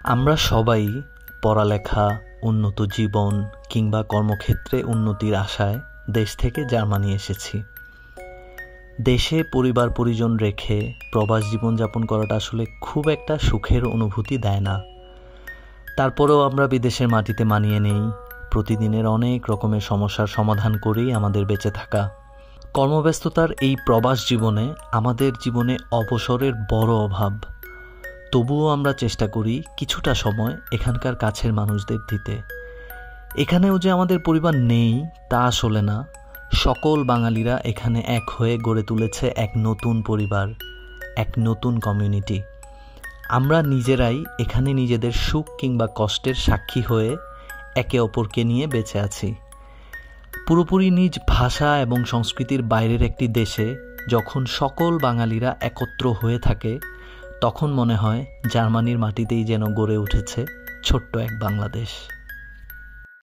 আমরা সবাই পড়ালেখা, উন্নত জীবন কিংবা কর্মক্ষেত্রে উন্নতির আশায় দেশ থেকে জার্মানি এসেছি। দেশে পরিবার পরিজন রেখে প্রবাস জীবনযাপন করাটা আসলে খুব একটা সুখের অনুভূতি দেয় না। তারপরেও আমরা বিদেশের মাটিতে মানিয়ে নেই, প্রতিদিনের অনেক রকমের সমস্যার সমাধান করেই আমাদের বেঁচে থাকা। কর্মব্যস্ততার এই প্রবাস জীবনে আমাদের জীবনে অবসরের বড় অভাব। তবুও আমরা চেষ্টা করি কিছুটা সময় এখানকার কাছের মানুষদের দিতে। এখানেও যে আমাদের পরিবার নেই তা আসলে না, সকল বাঙালিরা এখানে এক হয়ে গড়ে তুলেছে এক নতুন পরিবার, এক নতুন কমিউনিটি। আমরা নিজেরাই এখানে নিজেদের সুখ কিংবা কষ্টের সাক্ষী হয়ে একে অপরকে নিয়ে বেঁচে আছি। পুরোপুরি নিজ ভাষা এবং সংস্কৃতির বাইরের একটি দেশে যখন সকল বাঙালিরা একত্র হয়ে থাকে, তখন মনে হয় জার্মানির মাটিতেই যেন গড়ে উঠেছে ছোট্ট এক বাংলাদেশ।